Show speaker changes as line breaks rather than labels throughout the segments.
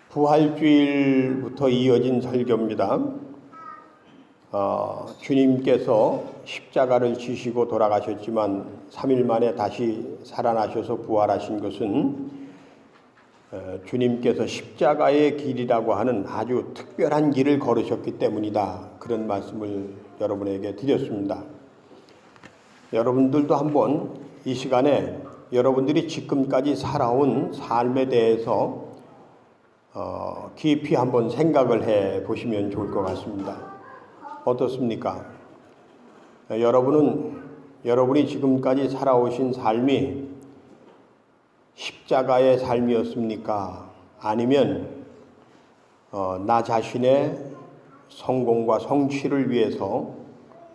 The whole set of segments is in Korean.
부활주일부터 이어진 설교입니다. 주님께서 십자가를 지시고 돌아가셨지만 3일 만에 다시 살아나셔서 부활하신 것은 주님께서 십자가의 길이라고 하는 아주 특별한 길을 걸으셨기 때문이다. 그런 말씀을 여러분에게 드렸습니다. 여러분들도 한번 이 시간에 여러분들이 지금까지 살아온 삶에 대해서 깊이 한번 생각을 해 보시면 좋을 것 같습니다. 어떻습니까? 여러분이 지금까지 살아오신 삶이 십자가의 삶이었습니까? 아니면 나 자신의 성공과 성취를 위해서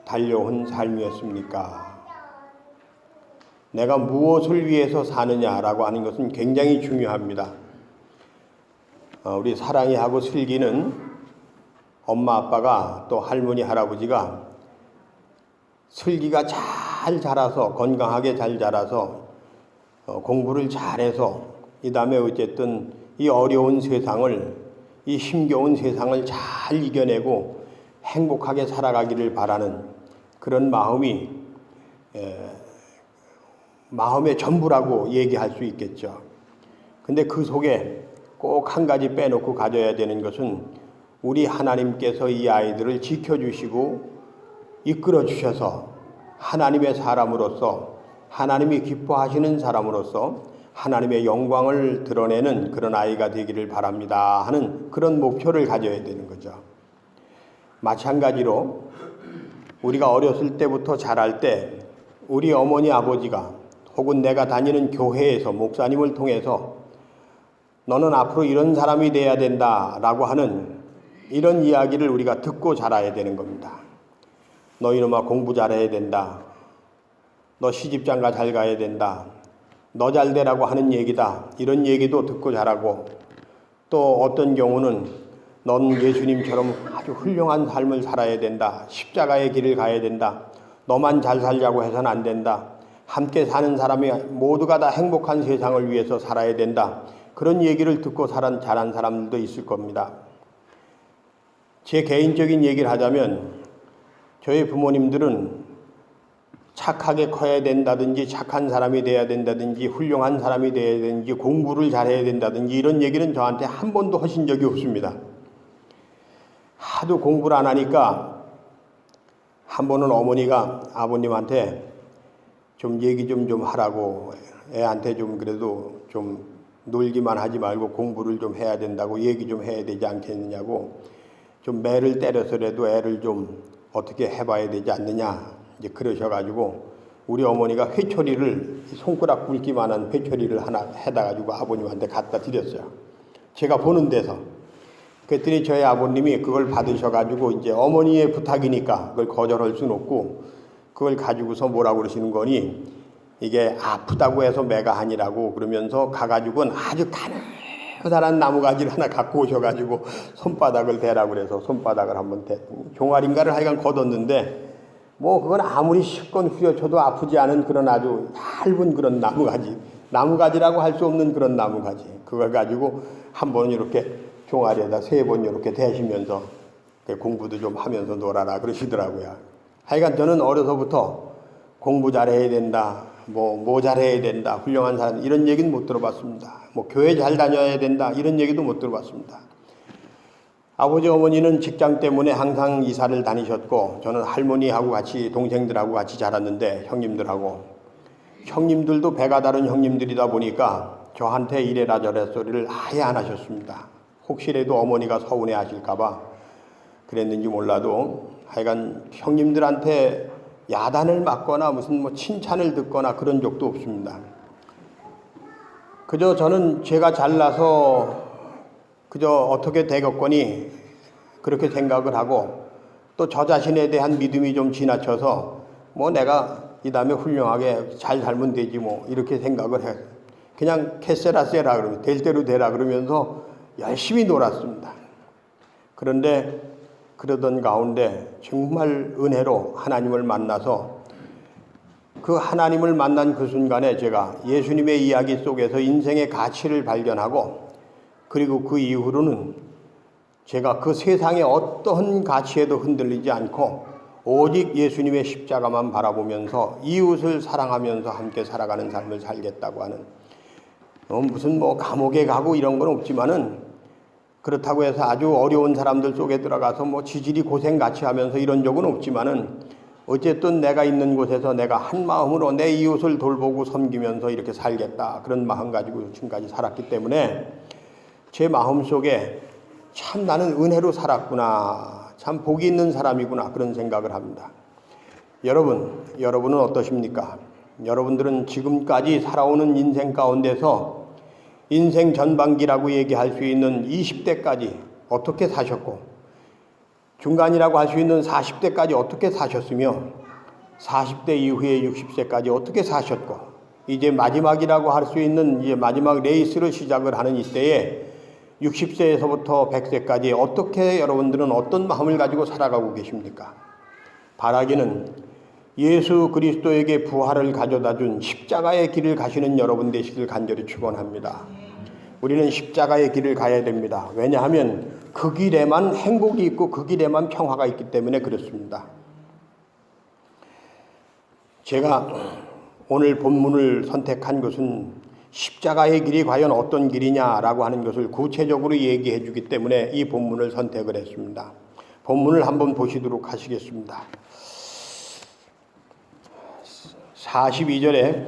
달려온 삶이었습니까? 내가 무엇을 위해서 사느냐라고 하는 것은 굉장히 중요합니다. 우리 사랑이하고 슬기는 엄마 아빠가 또 할머니 할아버지가 슬기가 잘 자라서 건강하게 잘 자라서 공부를 잘해서 이 다음에 어쨌든 이 어려운 세상을 이 힘겨운 세상을 잘 이겨내고 행복하게 살아가기를 바라는 그런 마음이 마음의 전부라고 얘기할 수 있겠죠. 근데 그 속에 꼭 한 가지 빼놓고 가져야 되는 것은 우리 하나님께서 이 아이들을 지켜주시고 이끌어 주셔서 하나님의 사람으로서 하나님이 기뻐하시는 사람으로서 하나님의 영광을 드러내는 그런 아이가 되기를 바랍니다 하는 그런 목표를 가져야 되는 거죠. 마찬가지로 우리가 어렸을 때부터 자랄 때 우리 어머니 아버지가 혹은 내가 다니는 교회에서 목사님을 통해서 너는 앞으로 이런 사람이 돼야 된다라고 하는 이런 이야기를 우리가 듣고 자라야 되는 겁니다. 너 이놈아 공부 잘해야 된다. 너 시집장가 잘 가야 된다. 너 잘 되라고 하는 얘기다. 이런 얘기도 듣고 자라고 또 어떤 경우는 넌 예수님처럼 아주 훌륭한 삶을 살아야 된다. 십자가의 길을 가야 된다. 너만 잘 살자고 해서는 안 된다. 함께 사는 사람이 모두가 다 행복한 세상을 위해서 살아야 된다. 그런 얘기를 듣고 자란 사람들도 있을 겁니다. 제 개인적인 얘기를 하자면 저희 부모님들은 착하게 커야 된다든지 착한 사람이 돼야 된다든지 훌륭한 사람이 돼야 되는지 공부를 잘해야 된다든지 이런 얘기는 저한테 한 번도 하신 적이 없습니다. 하도 공부를 안 하니까 한 번은 어머니가 아버님한테 좀 얘기 좀 하라고 애한테 좀 그래도 좀 놀기만 하지 말고 공부를 좀 해야 된다고 얘기 좀 해야 되지 않겠느냐고 좀 매를 때려서라도 애를 좀 어떻게 해봐야 되지 않느냐 이제 그러셔가지고 우리 어머니가 회초리를 손가락 굵기만한 회초리를 하나 해다가지고 아버님한테 갖다 드렸어요. 제가 보는 데서. 그랬더니 저희 아버님이 그걸 받으셔가지고 이제 어머니의 부탁이니까 그걸 거절할 수는 없고 그걸 가지고서 뭐라고 그러시는 거니 이게 아프다고 해서 매가 아니라고 그러면서 가가지고는 아주 가느다란 나무가지를 하나 갖고 오셔가지고 손바닥을 대라고 그래서 손바닥을 한번 종아리인가를 하여간 걷었는데 뭐 그건 아무리 씻건 후려쳐도 아프지 않은 그런 아주 얇은 그런 나무가지라고 할 수 없는 그런 나무가지 그걸 가지고 한번 이렇게 종아리에다 3번 이렇게 대시면서 공부도 좀 하면서 놀아라 그러시더라고요. 하여간 저는 어려서부터 공부 잘해야 된다. 뭐 잘해야 된다. 훌륭한 사람 이런 얘기는 못 들어봤습니다. 뭐 교회 잘 다녀야 된다. 이런 얘기도 못 들어봤습니다. 아버지 어머니는 직장 때문에 항상 이사를 다니셨고 저는 할머니하고 같이 동생들하고 같이 자랐는데 형님들도 배가 다른 형님들이다 보니까 저한테 이래라 저래 소리를 아예 안 하셨습니다. 혹시라도 어머니가 서운해 하실까봐 그랬는지 몰라도 하여간 형님들한테 야단을 맞거나 무슨 뭐 칭찬을 듣거나 그런 적도 없습니다. 그저 저는 제가 잘나서 그저 어떻게 되겠거니 그렇게 생각을 하고 또 저 자신에 대한 믿음이 좀 지나쳐서 뭐 내가 이 다음에 훌륭하게 잘 살면 되지 뭐 이렇게 생각을 해. 그냥 캐세라 세라 그러면 될 대로 되라 그러면서 열심히 놀았습니다. 그런데 그러던 가운데 정말 은혜로 하나님을 만나서 그 하나님을 만난 그 순간에 제가 예수님의 이야기 속에서 인생의 가치를 발견하고 그리고 그 이후로는 제가 그 세상의 어떠한 가치에도 흔들리지 않고 오직 예수님의 십자가만 바라보면서 이웃을 사랑하면서 함께 살아가는 삶을 살겠다고 하는, 무슨 감옥에 가고 이런 건 없지만은, 그렇다고 해서 아주 어려운 사람들 속에 들어가서 지질이 고생 같이 하면서 이런 적은 없지만은, 어쨌든 내가 있는 곳에서 내가 한 마음으로 내 이웃을 돌보고 섬기면서 이렇게 살겠다, 그런 마음 가지고 지금까지 살았기 때문에 제 마음 속에 참 나는 은혜로 살았구나, 참 복이 있는 사람이구나, 그런 생각을 합니다. 여러분은 어떠십니까? 여러분들은 지금까지 살아오는 인생 가운데서 인생 전반기라고 얘기할 수 있는 20대까지 어떻게 사셨고, 중간이라고 할 수 있는 40대까지 어떻게 사셨으며, 40대 이후에 60세까지 어떻게 사셨고, 이제 마지막이라고 할 수 있는 이제 마지막 레이스를 시작을 하는 이때에 60세에서부터 100세까지 어떻게 여러분들은 어떤 마음을 가지고 살아가고 계십니까? 바라기는 예수 그리스도에게 부활을 가져다 준 십자가의 길을 가시는 여러분 되시길 간절히 축원합니다. 우리는 십자가의 길을 가야 됩니다. 왜냐하면 그 길에만 행복이 있고 그 길에만 평화가 있기 때문에 그렇습니다. 제가 오늘 본문을 선택한 것은 십자가의 길이 과연 어떤 길이냐라고 하는 것을 구체적으로 얘기해 주기 때문에 이 본문을 선택을 했습니다. 본문을 한번 보시도록 하시겠습니다. 42절에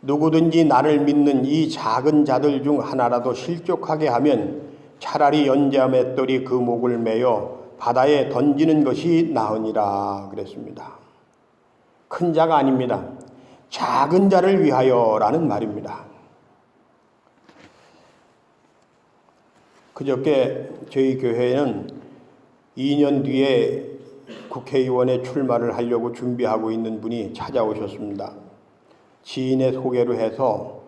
누구든지 나를 믿는 이 작은 자들 중 하나라도 실족하게 하면 차라리 연자 맷돌이 그 목을 매어 바다에 던지는 것이 나으니라 그랬습니다. 큰 자가 아닙니다. 작은 자를 위하여라는 말입니다. 그저께 저희 교회는 2년 뒤에 국회의원에 출마를 하려고 준비하고 있는 분이 찾아오셨습니다. 지인의 소개로 해서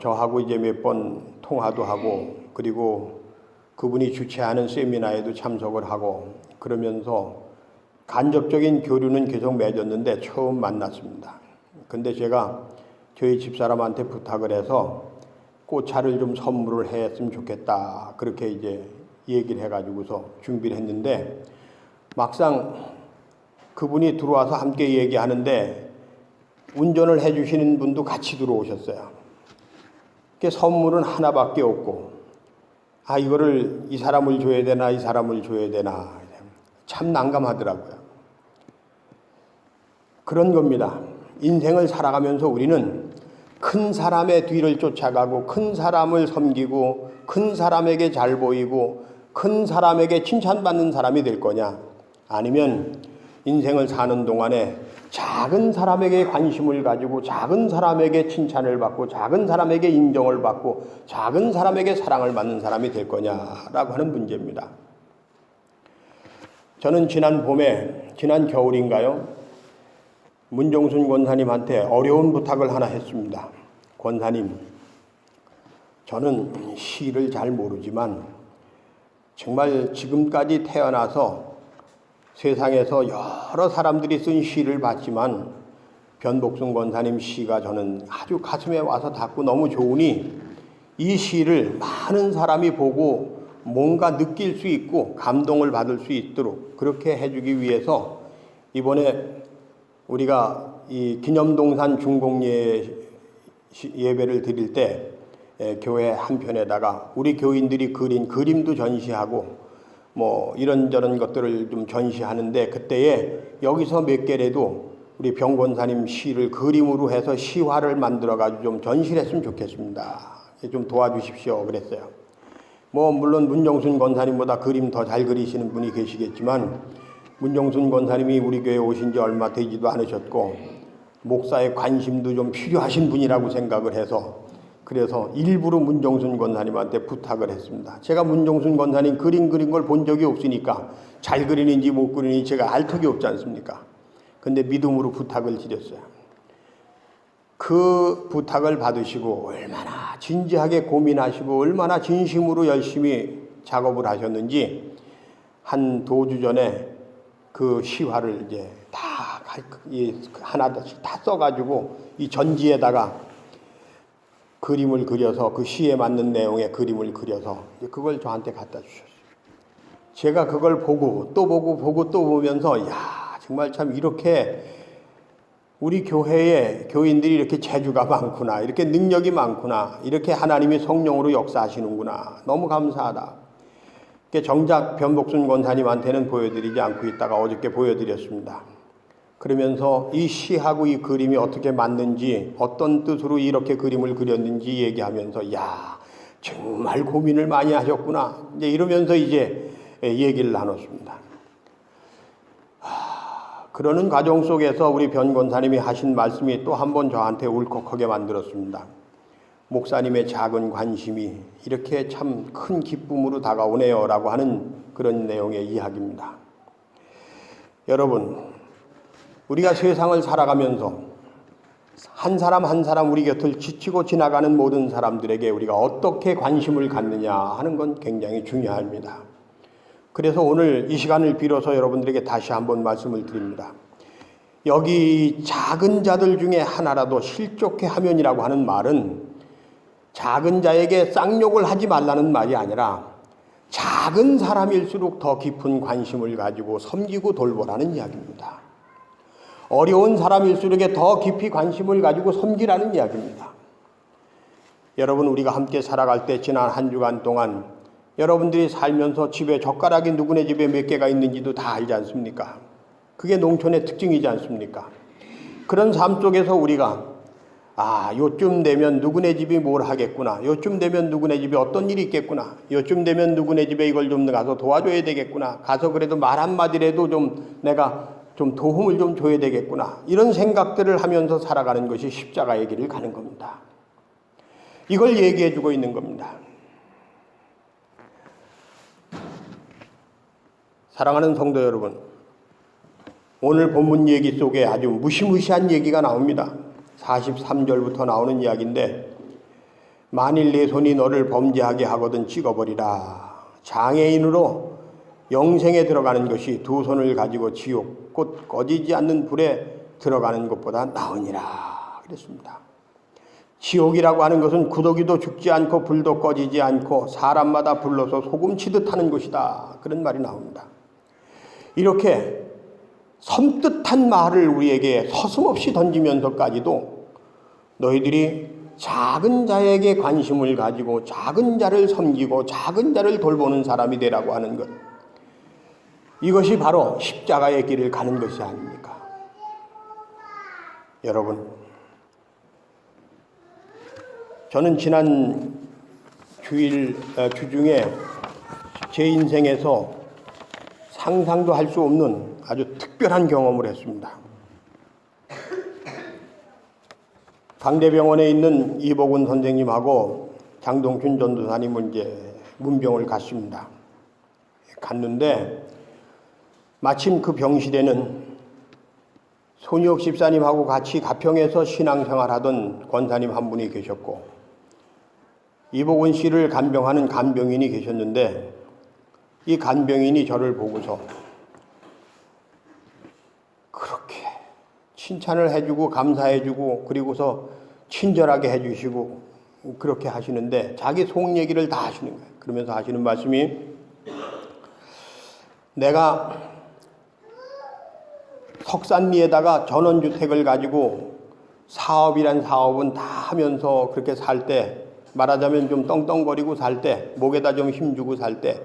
저하고 이제 몇 번 통화도 하고, 그리고 그분이 주최하는 세미나에도 참석을 하고, 그러면서 간접적인 교류는 계속 맺었는데 처음 만났습니다. 근데 제가 저희 집사람한테 부탁을 해서 꽃차를 좀 선물을 했으면 좋겠다, 그렇게 이제 얘기를 해가지고서 준비를 했는데, 막상 그분이 들어와서 함께 얘기하는데 운전을 해주시는 분도 같이 들어오셨어요. 선물은 하나밖에 없고, 이거를 이 사람을 줘야 되나 이 사람을 줘야 되나 참 난감하더라고요. 그런 겁니다. 인생을 살아가면서 우리는 큰 사람의 뒤를 쫓아가고 큰 사람을 섬기고 큰 사람에게 잘 보이고 큰 사람에게 칭찬받는 사람이 될 거냐, 아니면 인생을 사는 동안에 작은 사람에게 관심을 가지고 작은 사람에게 칭찬을 받고 작은 사람에게 인정을 받고 작은 사람에게 사랑을 받는 사람이 될 거냐라고 하는 문제입니다. 저는 지난 겨울인가요? 문종순 권사님한테 어려운 부탁을 하나 했습니다. 권사님, 저는 시를 잘 모르지만 정말 지금까지 태어나서 세상에서 여러 사람들이 쓴 시를 봤지만 변복순 권사님 시가 저는 아주 가슴에 와서 닿고 너무 좋으니 이 시를 많은 사람이 보고 뭔가 느낄 수 있고 감동을 받을 수 있도록 그렇게 해주기 위해서 이번에 우리가 이 기념동산 중공예배를 드릴 때 교회 한편에다가 우리 교인들이 그린 그림도 전시하고 이런저런 것들을 좀 전시하는데, 그때에 여기서 몇 개라도 우리 병권사님 시를 그림으로 해서 시화를 만들어가지고 좀 전시를 했으면 좋겠습니다. 좀 도와주십시오 그랬어요. 물론 문종순 권사님보다 그림 더 잘 그리시는 분이 계시겠지만 문종순 권사님이 우리 교회에 오신 지 얼마 되지도 않으셨고 목사의 관심도 좀 필요하신 분이라고 생각을 해서, 그래서 일부러 문종순 권사님한테 부탁을 했습니다. 제가 문종순 권사님 그린 걸 본 적이 없으니까 잘 그리는지 못 그리는지 제가 알 턱이 없지 않습니까? 근데 믿음으로 부탁을 드렸어요. 그 부탁을 받으시고 얼마나 진지하게 고민하시고 얼마나 진심으로 열심히 작업을 하셨는지 한 도주 전에 그 시화를 이제 다 하나씩 다 써가지고 이 전지에다가 그림을 그려서 그 시에 맞는 내용의 그림을 그려서 그걸 저한테 갖다 주셨어요. 제가 그걸 보고 또 보고 또 보면서 야, 정말 참 이렇게 우리 교회에 교인들이 이렇게 재주가 많구나, 이렇게 능력이 많구나, 이렇게 하나님이 성령으로 역사하시는구나, 너무 감사하다. 정작 변복순 권사님한테는 보여드리지 않고 있다가 어저께 보여드렸습니다. 그러면서 이 시하고 이 그림이 어떻게 맞는지, 어떤 뜻으로 이렇게 그림을 그렸는지 얘기하면서 야, 정말 고민을 많이 하셨구나, 이제 이러면서 이제 얘기를 나눴습니다. 그러는 과정 속에서 우리 변 권사님이 하신 말씀이 또 한 번 저한테 울컥하게 만들었습니다. 목사님의 작은 관심이 이렇게 참 큰 기쁨으로 다가오네요 라고 하는 그런 내용의 이야기입니다. 여러분, 우리가 세상을 살아가면서 한 사람 한 사람 우리 곁을 지치고 지나가는 모든 사람들에게 우리가 어떻게 관심을 갖느냐 하는 건 굉장히 중요합니다. 그래서 오늘 이 시간을 빌어서 여러분들에게 다시 한번 말씀을 드립니다. 여기 작은 자들 중에 하나라도 실족해 하면이라고 하는 말은 작은 자에게 쌍욕을 하지 말라는 말이 아니라 작은 사람일수록 더 깊은 관심을 가지고 섬기고 돌보라는 이야기입니다. 어려운 사람일수록 더 깊이 관심을 가지고 섬기라는 이야기입니다. 여러분, 우리가 함께 살아갈 때 지난 한 주간 동안 여러분들이 살면서 집에 젓가락이 누구네 집에 몇 개가 있는지도 다 알지 않습니까? 그게 농촌의 특징이지 않습니까? 그런 삶 속에서 우리가 요쯤 되면 누구네 집이 뭘 하겠구나, 요쯤 되면 누구네 집에 어떤 일이 있겠구나, 요쯤 되면 누구네 집에 이걸 좀 가서 도와줘야 되겠구나, 가서 그래도 말 한마디라도 좀 내가 좀 도움을 좀 줘야 되겠구나, 이런 생각들을 하면서 살아가는 것이 십자가의 길을 가는 겁니다. 이걸 얘기해 주고 있는 겁니다. 사랑하는 성도 여러분, 오늘 본문 얘기 속에 아주 무시무시한 얘기가 나옵니다. 43절부터 나오는 이야기인데, 만일 내 손이 너를 범죄하게 하거든 찍어버리라. 장애인으로 영생에 들어가는 것이 두 손을 가지고 지옥 곧 꺼지지 않는 불에 들어가는 것보다 나으니라 그랬습니다. 지옥이라고 하는 것은 구더기도 죽지 않고 불도 꺼지지 않고 사람마다 불러서 소금치듯 하는 곳이다, 그런 말이 나옵니다. 이렇게 섬뜩한 말을 우리에게 서슴없이 던지면서까지도 너희들이 작은 자에게 관심을 가지고 작은 자를 섬기고 작은 자를 돌보는 사람이 되라고 하는 것, 이것이 바로 십자가의 길을 가는 것이 아닙니까? 여러분, 저는 지난 주중에 제 인생에서 상상도 할 수 없는 아주 특별한 경험을 했습니다. 강대병원에 있는 이복운 선생님하고 장동춘 전도사님은 이제 문병을 갔습니다. 갔는데 마침 그 병실에는 손희옥 집사님하고 같이 가평에서 신앙생활하던 권사님 한 분이 계셨고, 이복운 씨를 간병하는 간병인이 계셨는데, 이 간병인이 저를 보고서 그렇게 칭찬을 해주고 감사해주고 그리고서 친절하게 해주시고 그렇게 하시는데 자기 속 얘기를 다 하시는 거예요. 그러면서 하시는 말씀이, 내가 석산리에다가 전원주택을 가지고 사업이란 사업은 다 하면서 그렇게 살 때, 말하자면 좀 떵떵거리고 살 때, 목에다 좀 힘주고 살 때,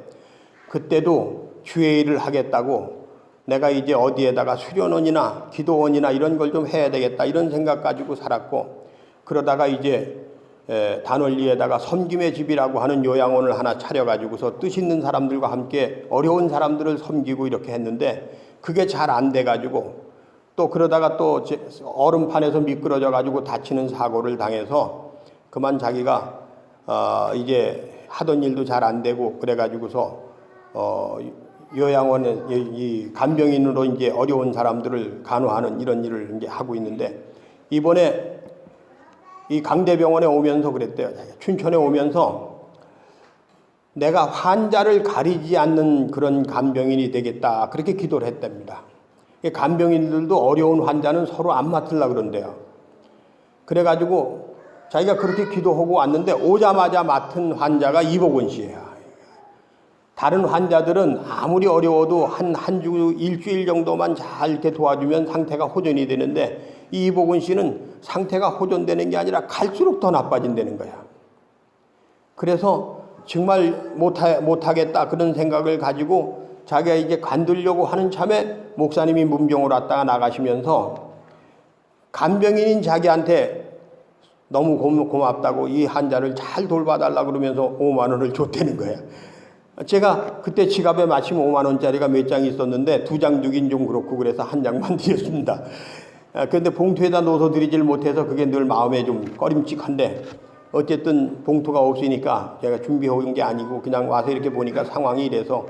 그때도 주의 일을 하겠다고 내가 이제 어디에다가 수련원이나 기도원이나 이런 걸 좀 해야 되겠다, 이런 생각 가지고 살았고, 그러다가 이제 단원리에다가 섬김의 집이라고 하는 요양원을 하나 차려가지고서 뜻 있는 사람들과 함께 어려운 사람들을 섬기고 이렇게 했는데 그게 잘 안 돼가지고, 또 그러다가 또 얼음판에서 미끄러져가지고 다치는 사고를 당해서 그만 자기가 이제 하던 일도 잘 안 되고 그래가지고서 요양원에 이 간병인으로 이제 어려운 사람들을 간호하는 이런 일을 이제 하고 있는데, 이번에 이 강대병원에 오면서 그랬대요. 춘천에 오면서 내가 환자를 가리지 않는 그런 간병인이 되겠다, 그렇게 기도를 했답니다. 간병인들도 어려운 환자는 서로 안 맡으려고 그런대요. 그래가지고 자기가 그렇게 기도하고 왔는데 오자마자 맡은 환자가 이복원 씨예요. 다른 환자들은 아무리 어려워도 한 주, 일주일 정도만 잘 이렇게 도와주면 상태가 호전이 되는데 이 이복원 씨는 상태가 호전되는 게 아니라 갈수록 더 나빠진다는 거야. 그래서 정말 못하겠다 그런 생각을 가지고 자기가 이제 관두려고 하는 참에 목사님이 문병으로 왔다가 나가시면서 간병인인 자기한테 너무 고맙다고 이 환자를 잘 돌봐달라 그러면서 5만 원을 줬다는 거야. 제가 그때 지갑에 마침 5만 원짜리가 몇 장 있었는데 2장 주긴 좀 그렇고 그래서 한 장만 드렸습니다. 그런데 봉투에다 넣어서 드리질 못해서 그게 늘 마음에 좀 꺼림칙한데 어쨌든 봉투가 없으니까 제가 준비해 온 게 아니고 그냥 와서 이렇게 보니까 상황이 이래서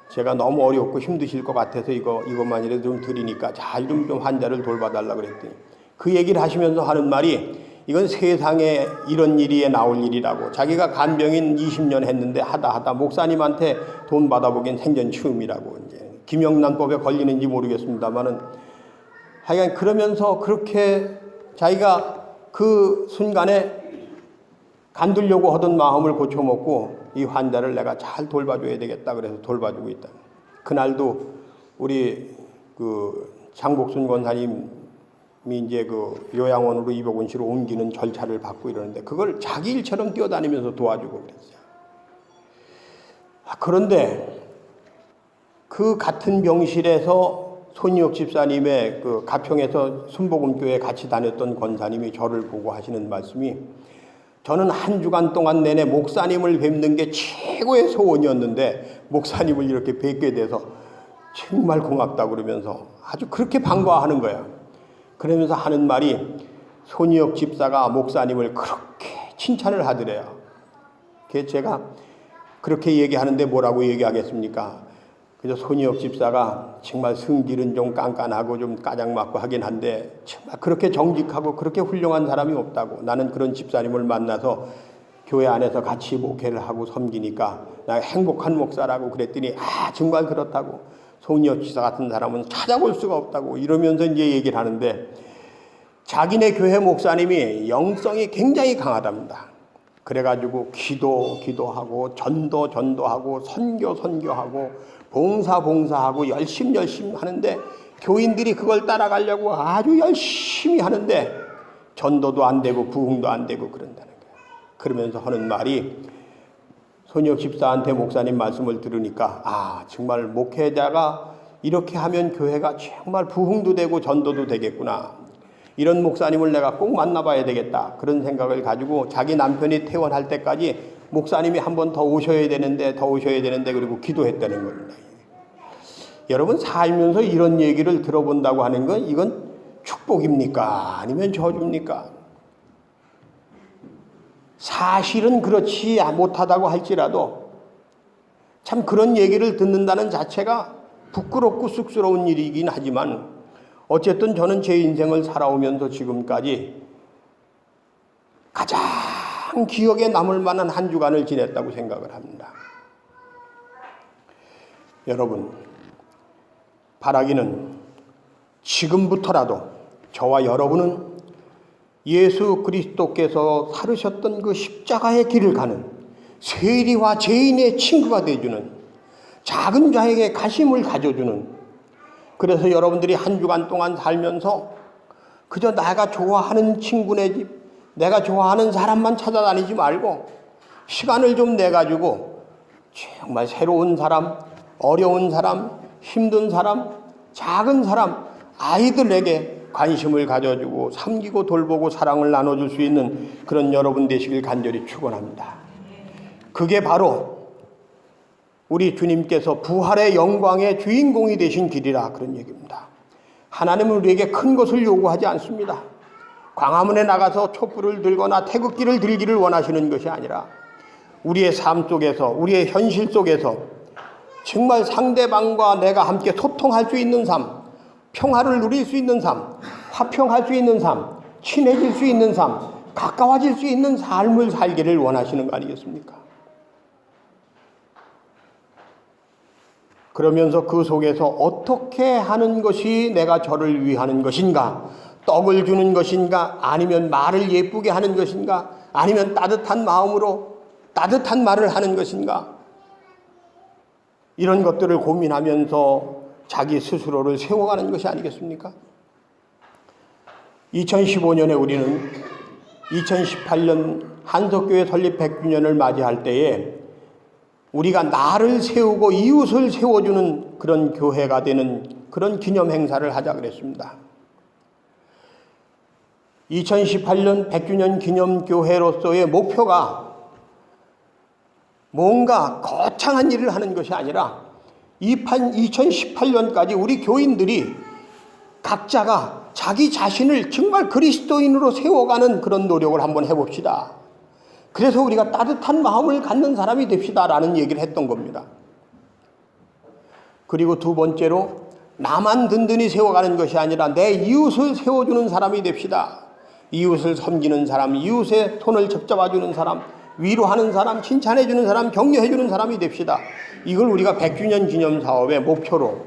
제가 너무 어렵고 힘드실 것 같아서 이것만이라도 좀 드리니까 잘 좀 환자를 돌봐달라 그랬더니 그 얘기를 하시면서 하는 말이 이건 세상에 이런 일이 나올 일이라고. 자기가 간병인 20년 했는데 하다 목사님한테 돈 받아보긴 생전 처음이라고. 이제 김영란법에 걸리는지 모르겠습니다만은 하여간 그러면서 그렇게 자기가 그 순간에 간두려고 하던 마음을 고쳐먹고 이 환자를 내가 잘 돌봐줘야 되겠다 그래서 돌봐주고 있다. 그날도 우리 그 장복순 권사님이 이제 그 요양원으로 이복원 씨로 옮기는 절차를 받고 이러는데 그걸 자기 일처럼 뛰어다니면서 도와주고 그랬어요. 그런데 그 같은 병실에서 손희옥 집사님의 그 가평에서 순복음교회 같이 다녔던 권사님이 저를 보고 하시는 말씀이 저는 한 주간 동안 내내 목사님을 뵙는 게 최고의 소원이었는데 목사님을 이렇게 뵙게 돼서 정말 고맙다 그러면서 아주 그렇게 반가워하는 거예요. 그러면서 하는 말이 손희옥 집사가 목사님을 그렇게 칭찬을 하더래요. 그래서 제가 그렇게 얘기하는데 뭐라고 얘기하겠습니까? 그래서 손희옥 집사가 정말 성질은 좀 깐깐하고 좀 까장맞고 하긴 한데 정말 그렇게 정직하고 그렇게 훌륭한 사람이 없다고. 나는 그런 집사님을 만나서 교회 안에서 같이 목회를 하고 섬기니까 나 행복한 목사라고 그랬더니 정말 그렇다고. 손희옥 집사 같은 사람은 찾아볼 수가 없다고 이러면서 이제 얘기를 하는데 자기네 교회 목사님이 영성이 굉장히 강하답니다. 그래가지고 기도하고 전도하고 선교하고 봉사하고 열심히 하는데 교인들이 그걸 따라가려고 아주 열심히 하는데 전도도 안 되고 부흥도 안 되고 그런다는 거예요. 그러면서 하는 말이 손희옥 집사한테 목사님 말씀을 들으니까 정말 목회자가 이렇게 하면 교회가 정말 부흥도 되고 전도도 되겠구나. 이런 목사님을 내가 꼭 만나봐야 되겠다. 그런 생각을 가지고 자기 남편이 퇴원할 때까지 목사님이 한 번 더 오셔야 되는데 그리고 기도했다는 겁니다. 여러분 살면서 이런 얘기를 들어본다고 하는 건 이건 축복입니까? 아니면 저주입니까? 사실은 그렇지 못하다고 할지라도 참 그런 얘기를 듣는다는 자체가 부끄럽고 쑥스러운 일이긴 하지만 어쨌든 저는 제 인생을 살아오면서 지금까지 가장 기억에 남을 만한 한 주간을 지냈다고 생각을 합니다. 여러분, 바라기는 지금부터라도 저와 여러분은 예수 그리스도께서 살으셨던 그 십자가의 길을 가는 세리와 죄인의 친구가 되어주는 작은 자에게 가심을 가져주는, 그래서 여러분들이 한 주간 동안 살면서 그저 내가 좋아하는 친구네 집, 내가 좋아하는 사람만 찾아다니지 말고 시간을 좀 내가지고 정말 새로운 사람, 어려운 사람, 힘든 사람, 작은 사람, 아이들에게 관심을 가져주고 섬기고 돌보고 사랑을 나눠줄 수 있는 그런 여러분 되시길 간절히 축원합니다. 그게 바로 우리 주님께서 부활의 영광의 주인공이 되신 길이라 그런 얘기입니다. 하나님은 우리에게 큰 것을 요구하지 않습니다. 광화문에 나가서 촛불을 들거나 태극기를 들기를 원하시는 것이 아니라 우리의 삶 속에서, 우리의 현실 속에서 정말 상대방과 내가 함께 소통할 수 있는 삶, 평화를 누릴 수 있는 삶, 화평할 수 있는 삶, 친해질 수 있는 삶, 가까워질 수 있는 삶을 살기를 원하시는 거 아니겠습니까? 그러면서 그 속에서 어떻게 하는 것이 내가 저를 위하는 것인가 떡을 주는 것인가, 아니면 말을 예쁘게 하는 것인가, 아니면 따뜻한 마음으로 따뜻한 말을 하는 것인가, 이런 것들을 고민하면서 자기 스스로를 세워가는 것이 아니겠습니까? 2015년에 우리는 2018년 한석교회 설립 100주년을 맞이할 때에 우리가 나를 세우고 이웃을 세워주는 그런 교회가 되는 그런 기념 행사를 하자 그랬습니다. 2018년 100주년 기념교회로서의 목표가 뭔가 거창한 일을 하는 것이 아니라 2018년까지 우리 교인들이 각자가 자기 자신을 정말 그리스도인으로 세워가는 그런 노력을 한번 해봅시다. 그래서 우리가 따뜻한 마음을 갖는 사람이 됩시다라는 얘기를 했던 겁니다. 그리고 두 번째로 나만 든든히 세워가는 것이 아니라 내 이웃을 세워주는 사람이 됩시다. 이웃을 섬기는 사람, 이웃의 손을 잡아주는 사람, 위로하는 사람, 칭찬해주는 사람, 격려해주는 사람이 됩시다. 이걸 우리가 100주년 기념 사업의 목표로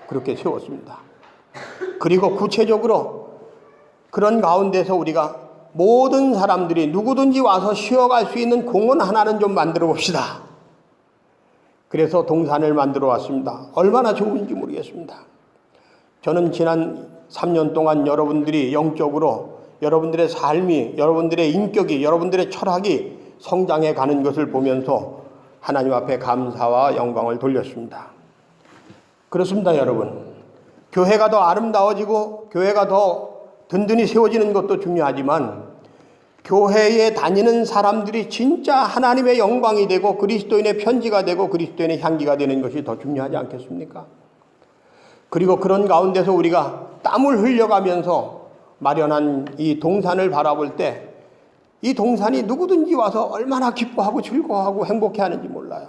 그렇게 세웠습니다. 그리고 구체적으로 그런 가운데서 우리가 모든 사람들이 누구든지 와서 쉬어갈 수 있는 공원 하나는 좀 만들어 봅시다. 그래서 동산을 만들어 왔습니다. 얼마나 좋은지 모르겠습니다. 저는 지난 3년 동안 여러분들이 영적으로 여러분들의 삶이, 여러분들의 인격이, 여러분들의 철학이 성장해 가는 것을 보면서 하나님 앞에 감사와 영광을 돌렸습니다. 그렇습니다, 여러분. 교회가 더 아름다워지고 교회가 더 든든히 세워지는 것도 중요하지만 교회에 다니는 사람들이 진짜 하나님의 영광이 되고 그리스도인의 편지가 되고 그리스도인의 향기가 되는 것이 더 중요하지 않겠습니까? 그리고 그런 가운데서 우리가 땀을 흘려가면서 마련한 이 동산을 바라볼 때 이 동산이 누구든지 와서 얼마나 기뻐하고 즐거워하고 행복해하는지 몰라요.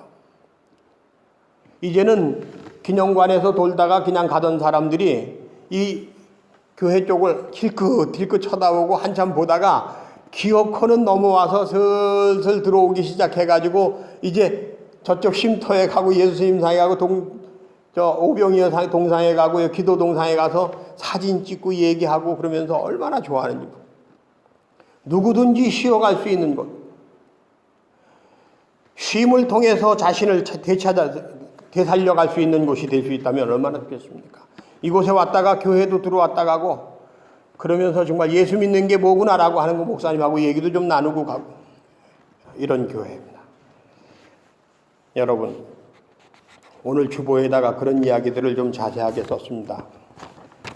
이제는 기념관에서 돌다가 그냥 가던 사람들이 이 교회 쪽을 힐끗힐끗 쳐다보고 한참 보다가 기어코는 넘어와서 슬슬 들어오기 시작해가지고 이제 저쪽 쉼터에 가고 예수님 상에 가고 오병이어 동상에 가고 기도 동상에 가서 사진 찍고 얘기하고 그러면서 얼마나 좋아하는지. 누구든지 쉬어갈 수 있는 곳. 쉼을 통해서 자신을 되살려갈 수 있는 곳이 될 수 있다면 얼마나 좋겠습니까? 이곳에 왔다가 교회도 들어왔다 가고 그러면서 정말 예수 믿는 게 뭐구나라고 하는 거 목사님하고 얘기도 좀 나누고 가고 이런 교회입니다. 여러분, 오늘 주보에다가 그런 이야기들을 좀 자세하게 썼습니다.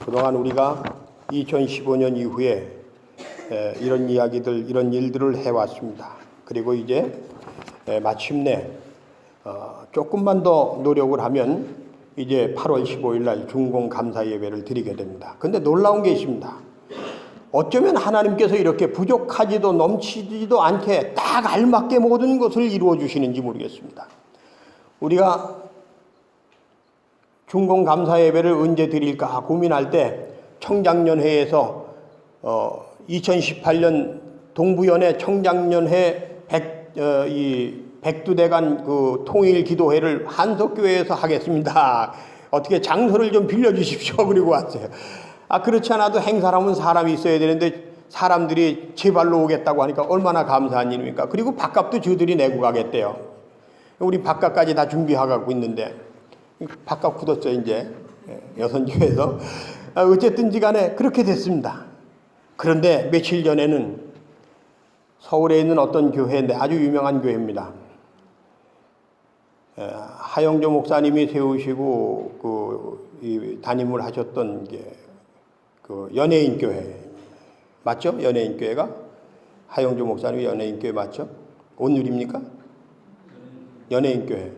그동안 우리가 2015년 이후에 이런 이야기들, 이런 일들을 해왔습니다. 그리고 이제 마침내 조금만 더 노력을 하면 이제 8월 15일 날 중공 감사 예배를 드리게 됩니다. 근데 놀라운 게 있습니다. 어쩌면 하나님께서 이렇게 부족하지도 넘치지도 않게 딱 알맞게 모든 것을 이루어 주시는지 모르겠습니다. 우리가 중공 감사 예배를 언제 드릴까 고민할 때 청장년회에서 2018년 동부연회 청장년회 백두대간 그 통일 기도회를 한석교회에서 하겠습니다. 어떻게 장소를 좀 빌려주십시오. 그리고 왔어요. 그렇지 않아도 행사를 하면 사람이 있어야 되는데 사람들이 제 발로 오겠다고 하니까 얼마나 감사한 일입니까? 그리고 밥값도 저들이 내고 가겠대요. 우리 밥값까지 다 준비하고 있는데 밥값 굳었죠, 이제. 여선교회에서. 어쨌든지 간에 그렇게 됐습니다. 그런데 며칠 전에는 서울에 있는 어떤 교회인데 아주 유명한 교회입니다. 하영조 목사님이 세우시고 담임을 하셨던 게 그 연예인 교회 맞죠? 연예인 교회가 하영조 목사님이 연예인 교회 맞죠? 온누리입니까? 연예인 교회.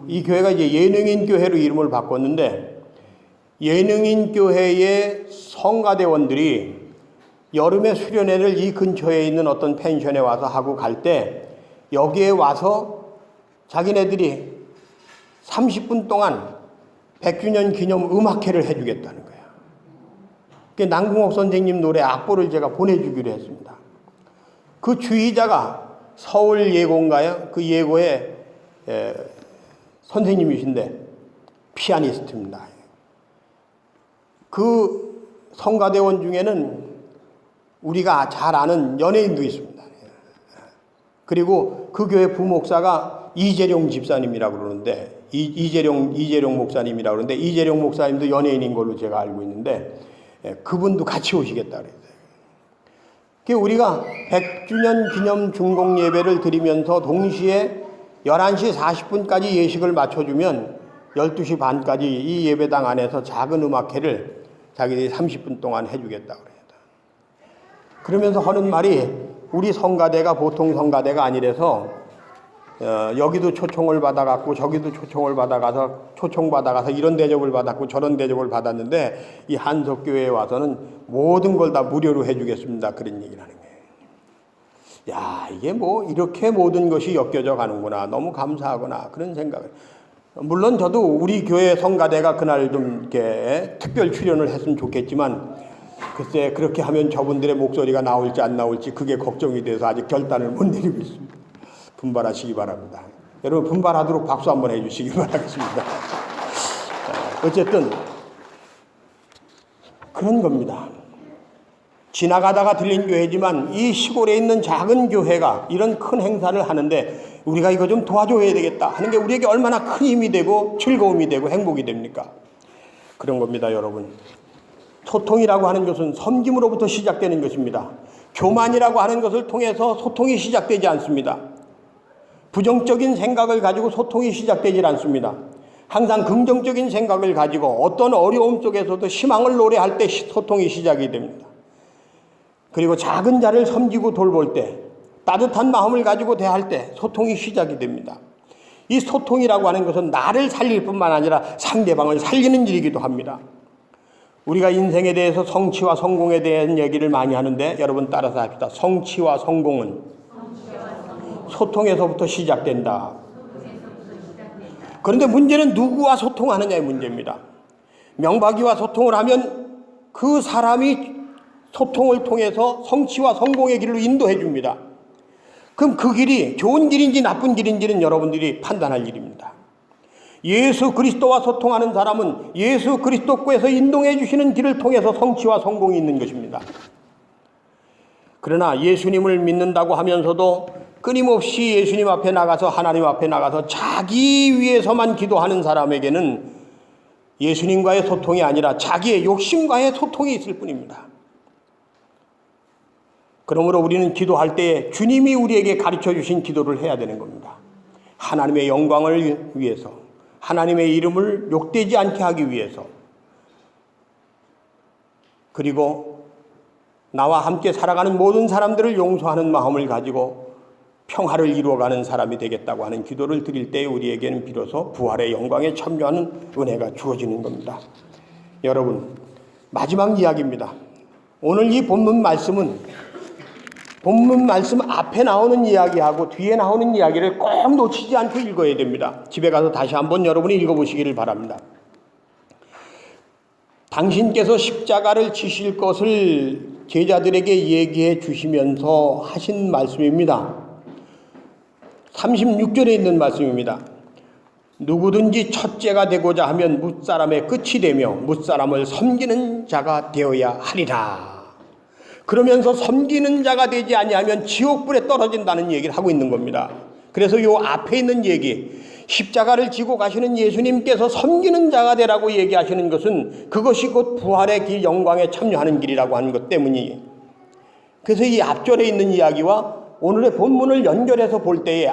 이 교회가 이제 예능인 교회로 이름을 바꿨는데 예능인 교회의 성가대원들이 여름에 수련회를 이 근처에 있는 어떤 펜션에 와서 하고 갈 때 여기에 와서 자기네들이 30분 동안 100주년 기념 음악회를 해주겠다는 거예요. 남궁옥 선생님 노래 악보를 제가 보내주기로 했습니다. 그 주의자가 서울 예고인가요? 그 예고의 선생님이신데 피아니스트입니다. 그 성가대원 중에는 우리가 잘 아는 연예인도 있습니다. 그리고 그 교회 부목사가 이재룡 집사님이라고 그러는데, 이재룡 목사님이라고 그러는데, 이재룡 목사님도 연예인인 걸로 제가 알고 있는데, 그분도 같이 오시겠다 그랬어요. 우리가 100주년 기념 중공 예배를 드리면서 동시에 11시 40분까지 예식을 맞춰주면 12시 반까지 이 예배당 안에서 작은 음악회를 자기들이 30분 동안 해주겠다 그래요. 그러면서 하는 말이, 우리 성가대가 보통 성가대가 아니라서 여기도 초청을 받아갖고 저기도 초청을 받아가서 초청받아가서 이런 대접을 받았고 저런 대접을 받았는데 이 한석교회에 와서는 모든 걸 다 무료로 해주겠습니다. 그런 얘기를 하는 거예요. 야, 이게 뭐 이렇게 모든 것이 엮여져 가는구나. 너무 감사하구나. 그런 생각을. 물론 저도 우리 교회 성가대가 그날 좀 이렇게 특별 출연을 했으면 좋겠지만, 글쎄 그렇게 하면 저분들의 목소리가 나올지 안 나올지 그게 걱정이 돼서 아직 결단을 못 내리고 있습니다. 분발하시기 바랍니다. 여러분 분발하도록 박수 한번 해주시기 바라겠습니다. 어쨌든 그런 겁니다. 지나가다가 들린 교회지만 이 시골에 있는 작은 교회가 이런 큰 행사를 하는데 우리가 이거 좀 도와줘야 되겠다 하는 게 우리에게 얼마나 큰 힘이 되고 즐거움이 되고 행복이 됩니까? 그런 겁니다, 여러분. 소통이라고 하는 것은 섬김으로부터 시작되는 것입니다. 교만이라고 하는 것을 통해서 소통이 시작되지 않습니다. 부정적인 생각을 가지고 소통이 시작되질 않습니다. 항상 긍정적인 생각을 가지고 어떤 어려움 속에서도 희망을 노래할 때 소통이 시작이 됩니다. 그리고 작은 자를 섬기고 돌볼 때, 따뜻한 마음을 가지고 대할 때 소통이 시작이 됩니다. 이 소통이라고 하는 것은 나를 살릴 뿐만 아니라 상대방을 살리는 일이기도 합니다. 우리가 인생에 대해서 성취와 성공에 대한 얘기를 많이 하는데 여러분 따라서 합시다. 성취와 성공은 소통에서부터 시작된다. 그런데 문제는 누구와 소통하느냐의 문제입니다. 명박이와 소통을 하면 그 사람이 소통을 통해서 성취와 성공의 길로 인도해 줍니다. 그럼 그 길이 좋은 길인지 나쁜 길인지는 여러분들이 판단할 일입니다. 예수 그리스도와 소통하는 사람은 예수 그리스도께서 인도해 주시는 길을 통해서 성취와 성공이 있는 것입니다. 그러나 예수님을 믿는다고 하면서도 끊임없이 예수님 앞에 나가서 하나님 앞에 나가서 자기 위해서만 기도하는 사람에게는 예수님과의 소통이 아니라 자기의 욕심과의 소통이 있을 뿐입니다. 그러므로 우리는 기도할 때 주님이 우리에게 가르쳐 주신 기도를 해야 되는 겁니다. 하나님의 영광을 위해서, 하나님의 이름을 욕되지 않게 하기 위해서, 그리고 나와 함께 살아가는 모든 사람들을 용서하는 마음을 가지고 평화를 이루어가는 사람이 되겠다고 하는 기도를 드릴 때 우리에게는 비로소 부활의 영광에 참여하는 은혜가 주어지는 겁니다. 여러분, 마지막 이야기입니다. 오늘 이 본문 말씀 앞에 나오는 이야기하고 뒤에 나오는 이야기를 꼭 놓치지 않고 읽어야 됩니다. 집에 가서 다시 한번 여러분이 읽어보시기를 바랍니다. 당신께서 십자가를 지실 것을 제자들에게 얘기해 주시면서 하신 말씀입니다. 36절에 있는 말씀입니다. 누구든지 첫째가 되고자 하면 뭇사람의 끝이 되며 뭇사람을 섬기는 자가 되어야 하리라. 그러면서 섬기는 자가 되지 아니하면 지옥불에 떨어진다는 얘기를 하고 있는 겁니다. 그래서 요 앞에 있는 얘기, 십자가를 지고 가시는 예수님께서 섬기는 자가 되라고 얘기하시는 것은 그것이 곧 부활의 길, 영광에 참여하는 길이라고 하는 것 때문이에요. 그래서 이 앞절에 있는 이야기와 오늘의 본문을 연결해서 볼 때에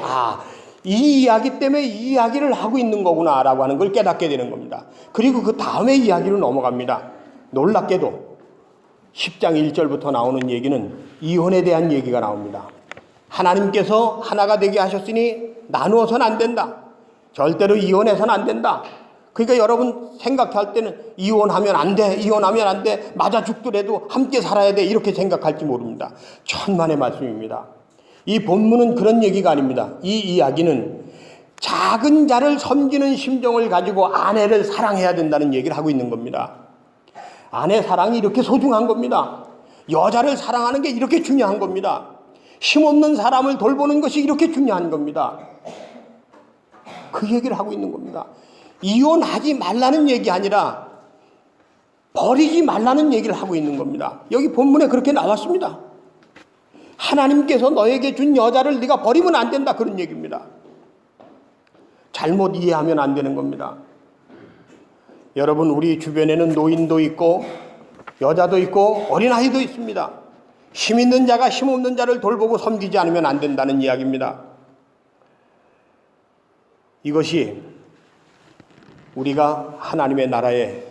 이 이야기 때문에 이 이야기를 하고 있는 거구나 라고 하는 걸 깨닫게 되는 겁니다. 그리고 그 다음에 이야기로 넘어갑니다. 놀랍게도 10장 1절부터 나오는 얘기는 이혼에 대한 얘기가 나옵니다. 하나님께서 하나가 되게 하셨으니 나누어서는 안 된다. 절대로 이혼해서는 안 된다. 그러니까 여러분 생각할 때는 이혼하면 안 돼, 이혼하면 안 돼, 맞아 죽더라도 함께 살아야 돼 이렇게 생각할지 모릅니다. 천만의 말씀입니다. 이 본문은 그런 얘기가 아닙니다. 이 이야기는 작은 자를 섬기는 심정을 가지고 아내를 사랑해야 된다는 얘기를 하고 있는 겁니다. 아내 사랑이 이렇게 소중한 겁니다. 여자를 사랑하는 게 이렇게 중요한 겁니다. 힘없는 사람을 돌보는 것이 이렇게 중요한 겁니다. 그 얘기를 하고 있는 겁니다. 이혼하지 말라는 얘기 아니라 버리지 말라는 얘기를 하고 있는 겁니다. 여기 본문에 그렇게 나왔습니다. 하나님께서 너에게 준 여자를 네가 버리면 안 된다, 그런 얘기입니다. 잘못 이해하면 안 되는 겁니다. 여러분, 우리 주변에는 노인도 있고 여자도 있고 어린아이도 있습니다. 힘 있는 자가 힘 없는 자를 돌보고 섬기지 않으면 안 된다는 이야기입니다. 이것이 우리가 하나님의 나라에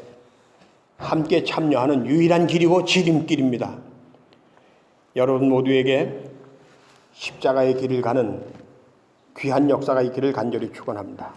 함께 참여하는 유일한 길이고 지름길입니다. 여러분 모두에게 십자가의 길을 가는 귀한 역사가 있기를 간절히 축원합니다.